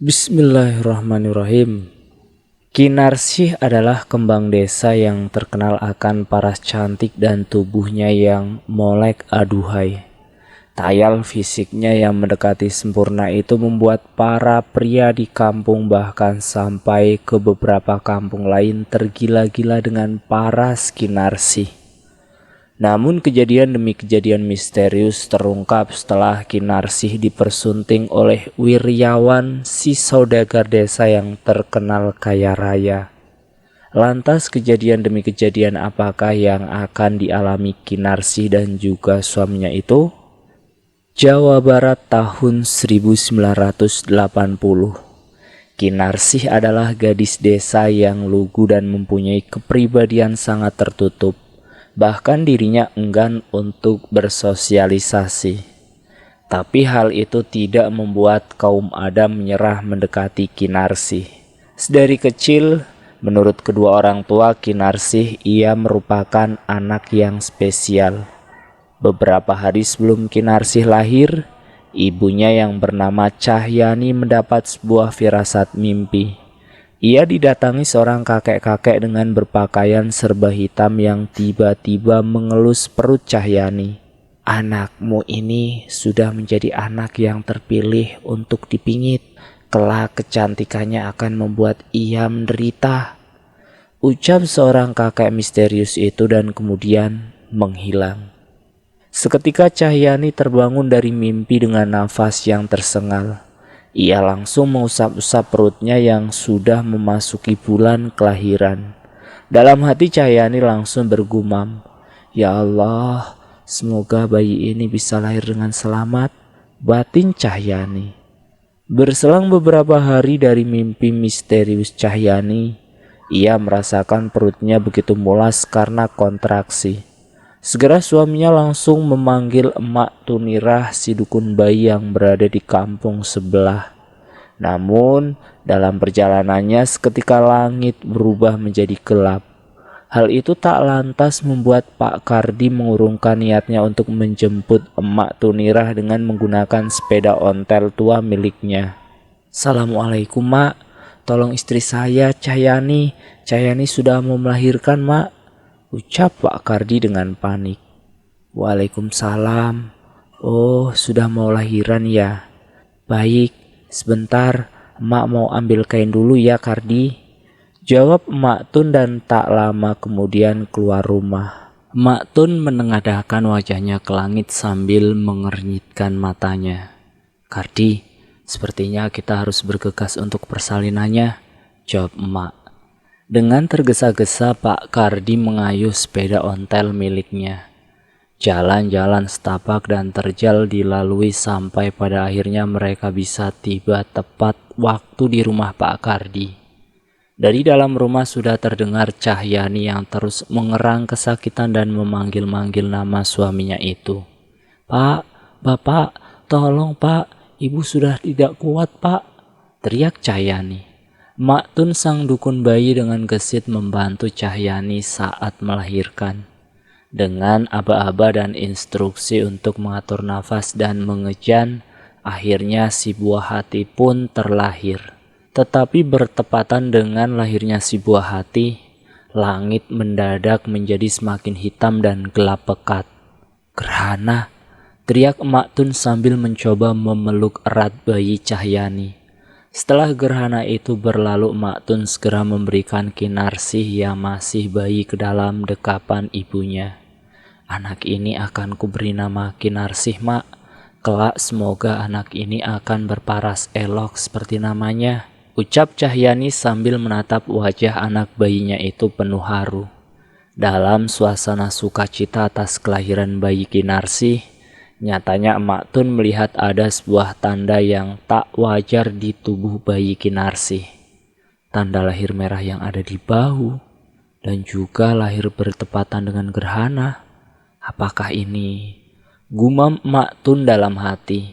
Bismillahirrahmanirrahim. Kinarsih adalah kembang desa yang terkenal akan paras cantik dan tubuhnya yang molek aduhai. Tayal fisiknya yang mendekati sempurna itu membuat para pria di kampung bahkan sampai ke beberapa kampung lain tergila-gila dengan paras Kinarsih. Namun kejadian demi kejadian misterius terungkap setelah Kinarsih dipersunting oleh Wiryawan, si saudagar desa yang terkenal kaya raya. Lantas kejadian demi kejadian apakah yang akan dialami Kinarsih dan juga suaminya itu? Jawa Barat tahun 1980. Kinarsih adalah gadis desa yang lugu dan mempunyai kepribadian sangat tertutup. Bahkan dirinya enggan untuk bersosialisasi. Tapi hal itu tidak membuat kaum Adam menyerah mendekati Kinarsih. Sedari kecil, menurut kedua orang tua Kinarsih, ia merupakan anak yang spesial. Beberapa hari sebelum Kinarsih lahir, ibunya yang bernama Cahyani mendapat sebuah firasat mimpi. Ia didatangi seorang kakek-kakek dengan berpakaian serba hitam yang tiba-tiba mengelus perut Cahyani. "Anakmu ini sudah menjadi anak yang terpilih untuk dipingit. Kelak kecantikannya akan membuat ia menderita," ucap seorang kakek misterius itu dan kemudian menghilang. Seketika Cahyani terbangun dari mimpi dengan nafas yang tersengal. Ia langsung mengusap-usap perutnya yang sudah memasuki bulan kelahiran. Dalam hati Cahyani langsung bergumam, "Ya Allah, semoga bayi ini bisa lahir dengan selamat," batin Cahyani. Berselang beberapa hari dari mimpi misterius Cahyani, ia merasakan perutnya begitu mulas karena kontraksi. Segera suaminya langsung memanggil Emak Tunirah, si dukun bayi yang berada di kampung sebelah. Namun dalam perjalanannya seketika langit berubah menjadi gelap. Hal itu tak lantas membuat Pak Kardi mengurungkan niatnya untuk menjemput Emak Tunirah dengan menggunakan sepeda ontel tua miliknya. "Assalamualaikum, Mak. Tolong istri saya, Cahyani. Cahyani sudah mau melahirkan, Mak," ucap Pak Kardi dengan panik. "Waalaikumsalam. Oh, sudah mau lahiran ya? Baik, sebentar, emak mau ambil kain dulu ya, Kardi," jawab Emak Tun dan tak lama kemudian keluar rumah. Emak Tun menengadahkan wajahnya ke langit sambil mengernyitkan matanya. "Kardi, sepertinya kita harus bergegas untuk persalinannya," jawab emak. Dengan tergesa-gesa Pak Kardi mengayuh sepeda ontel miliknya. Jalan-jalan setapak dan terjal dilalui sampai pada akhirnya mereka bisa tiba tepat waktu di rumah Pak Kardi. Dari dalam rumah sudah terdengar Cahyani yang terus mengerang kesakitan dan memanggil-manggil nama suaminya itu. "Pak, Bapak, tolong Pak, Ibu sudah tidak kuat Pak," teriak Cahyani. Mak Tun sang dukun bayi dengan gesit membantu Cahyani saat melahirkan. Dengan aba-aba dan instruksi untuk mengatur nafas dan mengejan, akhirnya si buah hati pun terlahir. Tetapi bertepatan dengan lahirnya si buah hati, langit mendadak menjadi semakin hitam dan gelap pekat. "Gerhana!" teriak Mak Tun sambil mencoba memeluk erat bayi Cahyani. Setelah gerhana itu berlalu, Mak Tun segera memberikan Kinarsih yang masih bayi ke dalam dekapan ibunya. "Anak ini akan kuberi nama Kinarsih, Mak. Kelak semoga anak ini akan berparas elok seperti namanya," ucap Cahyani sambil menatap wajah anak bayinya itu penuh haru. Dalam suasana sukacita atas kelahiran bayi Kinarsih, nyatanya Emak Tun melihat ada sebuah tanda yang tak wajar di tubuh bayi Kinarsih. Tanda lahir merah yang ada di bahu dan juga lahir bertepatan dengan gerhana. Apakah ini? Gumam Emak Tun dalam hati.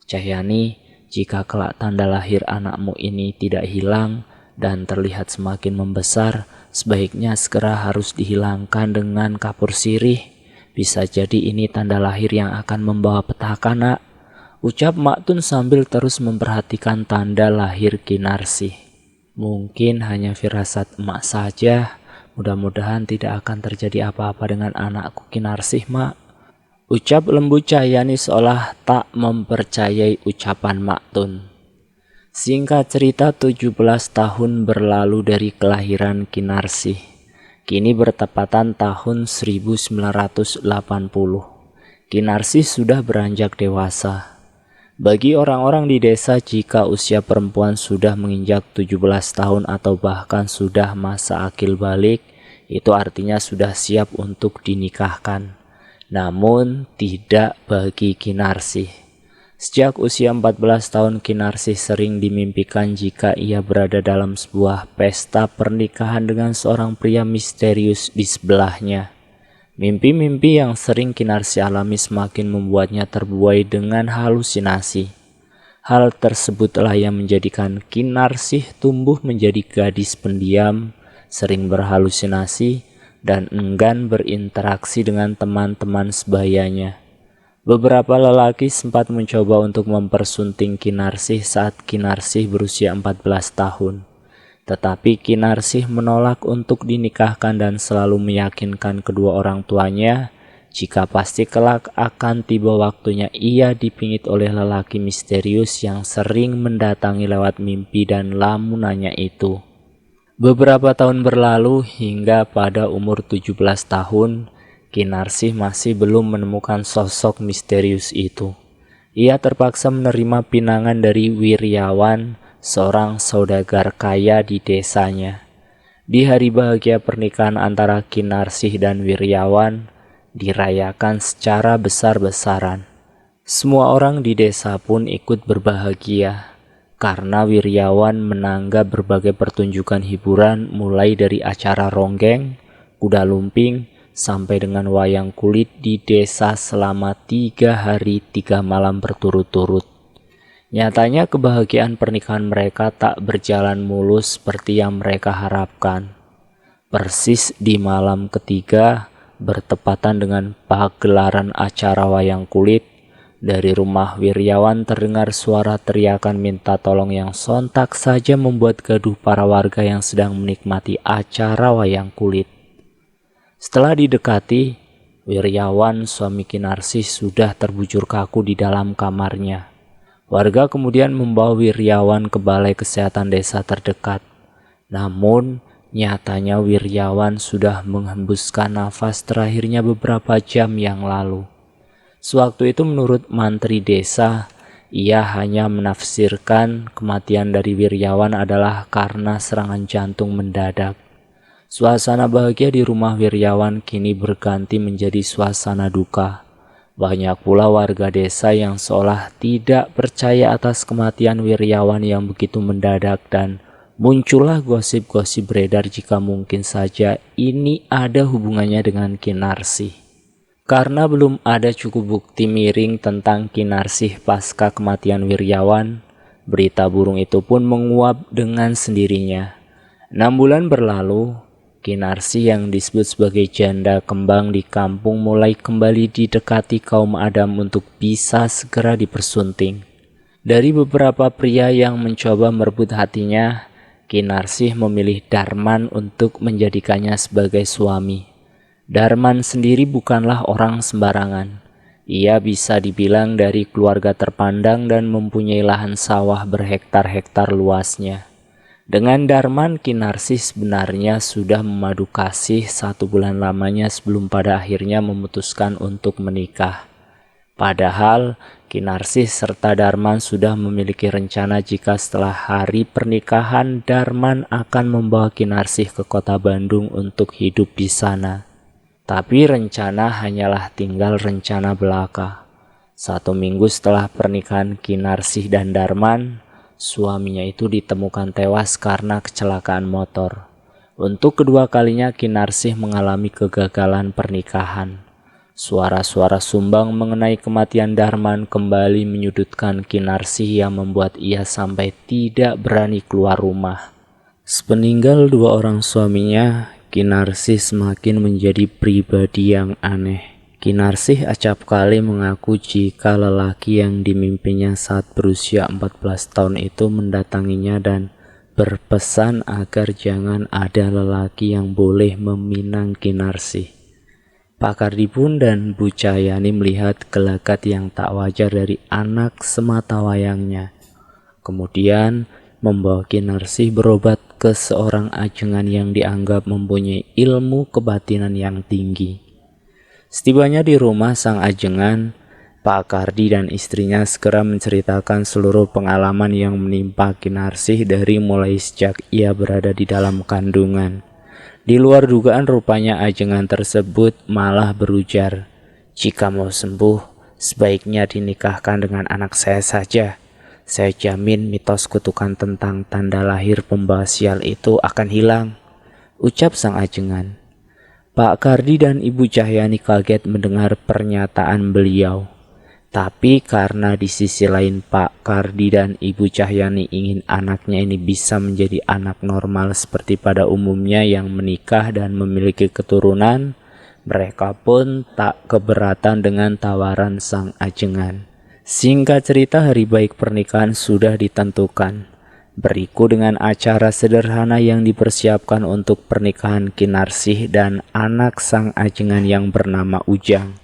"Cahyani, jika kelak tanda lahir anakmu ini tidak hilang dan terlihat semakin membesar, sebaiknya segera harus dihilangkan dengan kapur sirih. Bisa jadi ini tanda lahir yang akan membawa petaka, Nak," ucap Mak Tun sambil terus memperhatikan tanda lahir Kinarsih. Mungkin hanya firasat emak saja, mudah-mudahan tidak akan terjadi apa-apa dengan anakku Kinarsih, Mak. Ucap Lembu Cahyani seolah tak mempercayai ucapan Mak Tun. Singkat cerita, 17 tahun berlalu dari kelahiran Kinarsih. Kini bertepatan tahun 1980. Kinarsih sudah beranjak dewasa. Bagi orang-orang di desa, jika usia perempuan sudah menginjak 17 tahun atau bahkan sudah masa akil balik, itu artinya sudah siap untuk dinikahkan. Namun tidak bagi Kinarsih. Sejak usia 14 tahun, Kinarsih sering dimimpikan jika ia berada dalam sebuah pesta pernikahan dengan seorang pria misterius di sebelahnya. Mimpi-mimpi yang sering Kinarsih alami semakin membuatnya terbuai dengan halusinasi. Hal tersebutlah yang menjadikan Kinarsih tumbuh menjadi gadis pendiam, sering berhalusinasi, dan enggan berinteraksi dengan teman-teman sebayanya. Beberapa lelaki sempat mencoba untuk mempersunting Kinarsih saat Kinarsih berusia 14 tahun. Tetapi Kinarsih menolak untuk dinikahkan dan selalu meyakinkan kedua orang tuanya jika pasti kelak akan tiba waktunya ia dipingit oleh lelaki misterius yang sering mendatangi lewat mimpi dan lamunannya itu. Beberapa tahun berlalu hingga pada umur 17 tahun, Kinarsih masih belum menemukan sosok misterius itu. Ia terpaksa menerima pinangan dari Wiryawan, seorang saudagar kaya di desanya. Di hari bahagia pernikahan antara Kinarsih dan Wiryawan dirayakan secara besar-besaran. Semua orang di desa pun ikut berbahagia karena Wiryawan menanggap berbagai pertunjukan hiburan mulai dari acara ronggeng, kuda lumping, sampai dengan wayang kulit di desa selama 3 hari 3 malam berturut-turut. Nyatanya kebahagiaan pernikahan mereka tak berjalan mulus seperti yang mereka harapkan. Persis di malam ketiga, bertepatan dengan pagelaran acara wayang kulit, dari rumah Wiryawan terdengar suara teriakan minta tolong yang sontak saja membuat gaduh para warga yang sedang menikmati acara wayang kulit. Setelah didekati, Wiryawan, suami Kinarsih, sudah terbujur kaku di dalam kamarnya. Warga kemudian membawa Wiryawan ke balai kesehatan desa terdekat. Namun, nyatanya Wiryawan sudah menghembuskan nafas terakhirnya beberapa jam yang lalu. Sewaktu itu menurut mantri desa, ia hanya menafsirkan kematian dari Wiryawan adalah karena serangan jantung mendadak. Suasana bahagia di rumah Wiryawan kini berganti menjadi suasana duka. Banyak pula warga desa yang seolah tidak percaya atas kematian Wiryawan yang begitu mendadak, dan muncullah gosip-gosip beredar jika mungkin saja ini ada hubungannya dengan Kinarsih. Karena belum ada cukup bukti miring tentang Kinarsih pasca kematian Wiryawan, berita burung itu pun menguap dengan sendirinya. 6 bulan berlalu, Kinarsih yang disebut sebagai janda kembang di kampung mulai kembali didekati kaum Adam untuk bisa segera dipersunting. Dari beberapa pria yang mencoba merebut hatinya, Kinarsih memilih Darman untuk menjadikannya sebagai suami. Darman sendiri bukanlah orang sembarangan. Ia bisa dibilang dari keluarga terpandang dan mempunyai lahan sawah berhektar-hektar luasnya. Dengan Darman, Kinarsih sebenarnya sudah memadu kasih 1 bulan lamanya sebelum pada akhirnya memutuskan untuk menikah. Padahal Kinarsih serta Darman sudah memiliki rencana jika setelah hari pernikahan Darman akan membawa Kinarsih ke kota Bandung untuk hidup di sana. Tapi rencana hanyalah tinggal rencana belaka. 1 minggu setelah pernikahan Kinarsih dan Darman, suaminya itu ditemukan tewas karena kecelakaan motor. Untuk kedua kalinya Kinarsih mengalami kegagalan pernikahan. Suara-suara sumbang mengenai kematian Darman kembali menyudutkan Kinarsih yang membuat ia sampai tidak berani keluar rumah. Sepeninggal 2 orang suaminya, Kinarsih semakin menjadi pribadi yang aneh. Kinarsih acap kali mengaku jika lelaki yang dimimpinya saat berusia 14 tahun itu mendatanginya dan berpesan agar jangan ada lelaki yang boleh meminang Kinarsih. Pak Kardi pun dan Bu Cahyani melihat gelagat yang tak wajar dari anak sematawayangnya. Kemudian membawa Kinarsih berobat ke seorang ajengan yang dianggap mempunyai ilmu kebatinan yang tinggi. Setibanya di rumah sang ajengan, Pak Kardi dan istrinya segera menceritakan seluruh pengalaman yang menimpa Kinarsih dari mulai sejak ia berada di dalam kandungan. Di luar dugaan rupanya ajengan tersebut malah berujar, "Jika mau sembuh, sebaiknya dinikahkan dengan anak saya saja. Saya jamin mitos kutukan tentang tanda lahir pembawa sial itu akan hilang," ucap sang ajengan. Pak Kardi dan Ibu Cahyani kaget mendengar pernyataan beliau. Tapi karena di sisi lain Pak Kardi dan Ibu Cahyani ingin anaknya ini bisa menjadi anak normal seperti pada umumnya yang menikah dan memiliki keturunan, mereka pun tak keberatan dengan tawaran sang ajengan. Singkat cerita, hari baik pernikahan sudah ditentukan. Beriku dengan acara sederhana yang dipersiapkan untuk pernikahan Kinarsih dan anak sang ajengan yang bernama Ujang.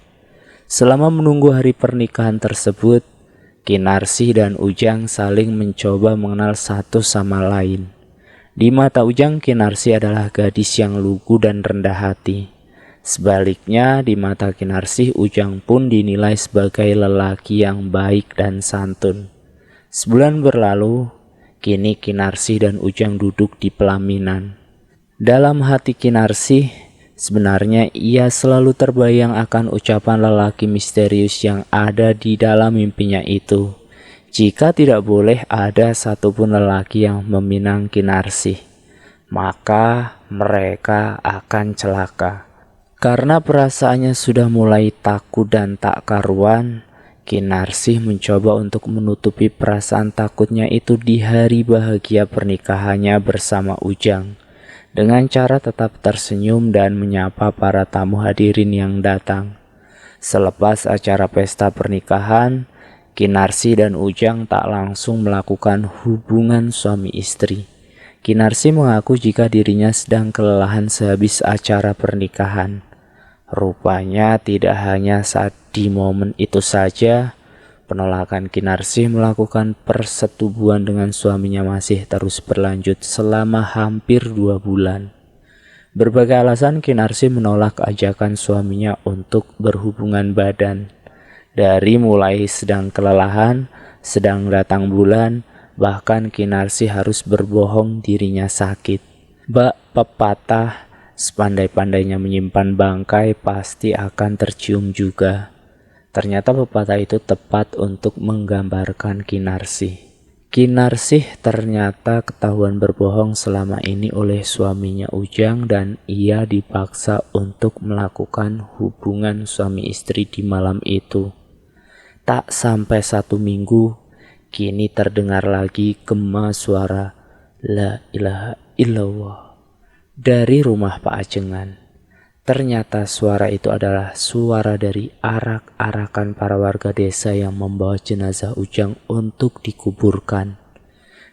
Selama menunggu hari pernikahan tersebut, Kinarsih dan Ujang saling mencoba mengenal satu sama lain. Di mata Ujang, Kinarsih adalah gadis yang lugu dan rendah hati. Sebaliknya, di mata Kinarsih, Ujang pun dinilai sebagai lelaki yang baik dan santun. Sebulan berlalu, kini Kinarsih dan Ujang duduk di pelaminan. Dalam hati Kinarsih, sebenarnya ia selalu terbayang akan ucapan lelaki misterius yang ada di dalam mimpinya itu. Jika tidak boleh ada satupun lelaki yang meminang Kinarsih, maka mereka akan celaka. Karena perasaannya sudah mulai takut dan tak karuan, Kinarsih mencoba untuk menutupi perasaan takutnya itu di hari bahagia pernikahannya bersama Ujang, dengan cara tetap tersenyum dan menyapa para tamu hadirin yang datang. Selepas acara pesta pernikahan, Kinarsih dan Ujang tak langsung melakukan hubungan suami istri. Kinarsih mengaku jika dirinya sedang kelelahan sehabis acara pernikahan. Rupanya tidak hanya saat di momen itu saja, penolakan Kinarsih melakukan persetubuhan dengan suaminya masih terus berlanjut selama hampir 2 bulan. Berbagai alasan Kinarsih menolak ajakan suaminya untuk berhubungan badan. Dari mulai sedang kelelahan, sedang datang bulan, bahkan Kinarsih harus berbohong dirinya sakit. Bak pepatah, sepandai-pandainya menyimpan bangkai pasti akan tercium juga. Ternyata pepatah itu tepat untuk menggambarkan Kinarsih. Kinarsih ternyata ketahuan berbohong selama ini oleh suaminya Ujang dan ia dipaksa untuk melakukan hubungan suami istri di malam itu. Tak sampai 1 minggu, kini terdengar lagi gema suara "La ilaha illallah" dari rumah Pak Ajengan. Ternyata suara itu adalah suara dari arak-arakan para warga desa yang membawa jenazah Ujang untuk dikuburkan.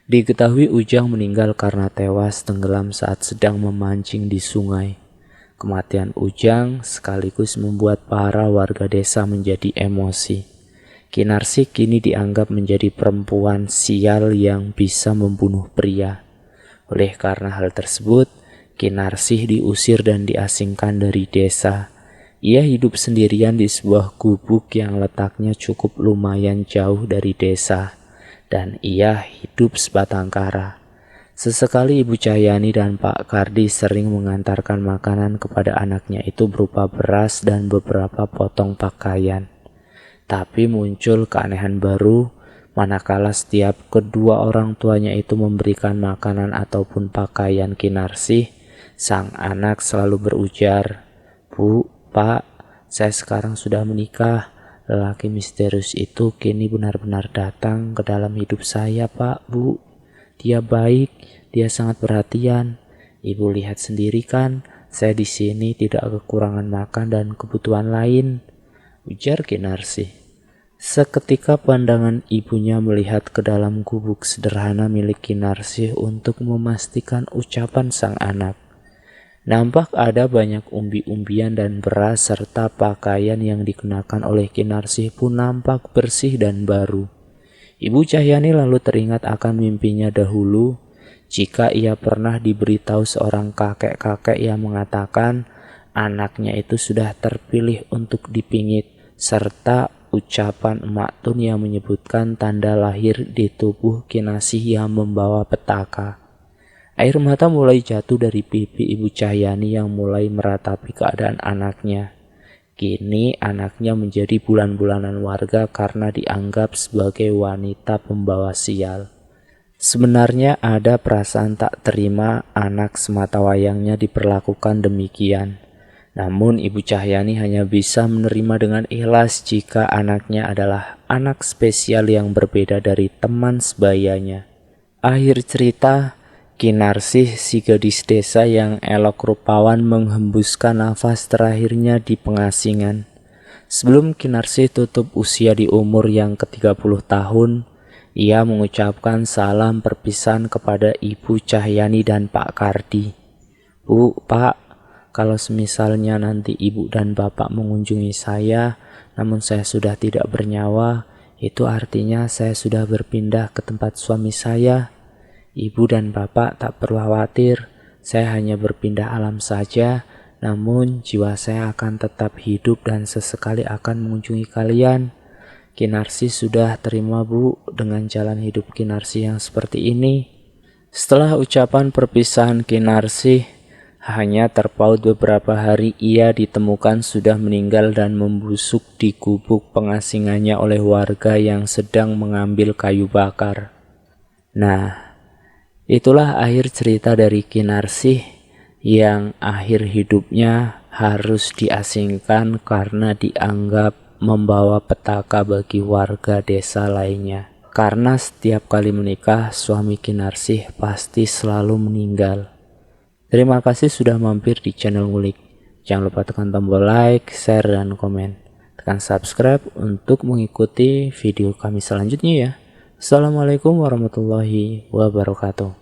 Diketahui Ujang meninggal karena tewas tenggelam saat sedang memancing di sungai. Kematian Ujang sekaligus membuat para warga desa menjadi emosi. Kinarsih kini dianggap menjadi perempuan sial yang bisa membunuh pria. Oleh karena hal tersebut, Kinarsih diusir dan diasingkan dari desa. Ia hidup sendirian di sebuah gubuk yang letaknya cukup lumayan jauh dari desa, dan ia hidup sebatang kara. Sesekali Ibu Cahyani dan Pak Kardi sering mengantarkan makanan kepada anaknya itu berupa beras dan beberapa potong pakaian. Tapi muncul keanehan baru manakala setiap kedua orang tuanya itu memberikan makanan ataupun pakaian Kinarsih. Sang anak selalu berujar, "Bu, Pak, saya sekarang sudah menikah. Lelaki misterius itu kini benar-benar datang ke dalam hidup saya, Pak, Bu. Dia baik, dia sangat perhatian. Ibu lihat sendiri kan, saya di sini tidak kekurangan makan dan kebutuhan lain. ujar Kinarsih. Seketika pandangan ibunya melihat ke dalam gubuk sederhana milik Kinarsih untuk memastikan ucapan sang anak. Nampak ada banyak umbi-umbian dan beras serta pakaian yang dikenakan oleh Kinarsih pun nampak bersih dan baru. Ibu Cahyani lalu teringat akan mimpinya dahulu jika ia pernah diberitahu seorang kakek-kakek yang mengatakan anaknya itu sudah terpilih untuk dipingit, serta ucapan Emak Tun yang menyebutkan tanda lahir di tubuh Kinasih yang membawa petaka. Air mata mulai jatuh dari pipi Ibu Cahyani yang mulai meratapi keadaan anaknya. Kini anaknya menjadi bulan-bulanan warga karena dianggap sebagai wanita pembawa sial. Sebenarnya ada perasaan tak terima anak sematawayangnya diperlakukan demikian. Namun Ibu Cahyani hanya bisa menerima dengan ikhlas jika anaknya adalah anak spesial yang berbeda dari teman sebayanya. Akhir cerita, Kinarsih, si gadis desa yang elok rupawan, menghembuskan nafas terakhirnya di pengasingan. Sebelum Kinarsih tutup usia di umur yang ke-30 tahun, ia mengucapkan salam perpisahan kepada Ibu Cahyani dan Pak Kardi. Bu, Pak, kalau semisalnya nanti Ibu dan Bapak mengunjungi saya, namun saya sudah tidak bernyawa, itu artinya saya sudah berpindah ke tempat suami saya. Ibu dan Bapak tak perlu khawatir, saya hanya berpindah alam saja, namun jiwa saya akan tetap hidup dan sesekali akan mengunjungi kalian. Kinarsih sudah terima, Bu, dengan jalan hidup Kinarsih yang seperti ini. Setelah ucapan perpisahan Kinarsih, hanya terpaut beberapa hari ia ditemukan sudah meninggal dan membusuk di gubuk pengasingannya oleh warga yang sedang mengambil kayu bakar. Nah, itulah akhir cerita dari Kinarsih yang akhir hidupnya harus diasingkan karena dianggap membawa petaka bagi warga desa lainnya. Karena setiap kali menikah, suami Kinarsih pasti selalu meninggal. Terima kasih sudah mampir di channel Ngulik. Jangan lupa tekan tombol like, share, dan komen. Tekan subscribe untuk mengikuti video kami selanjutnya ya. Assalamualaikum warahmatullahi wabarakatuh.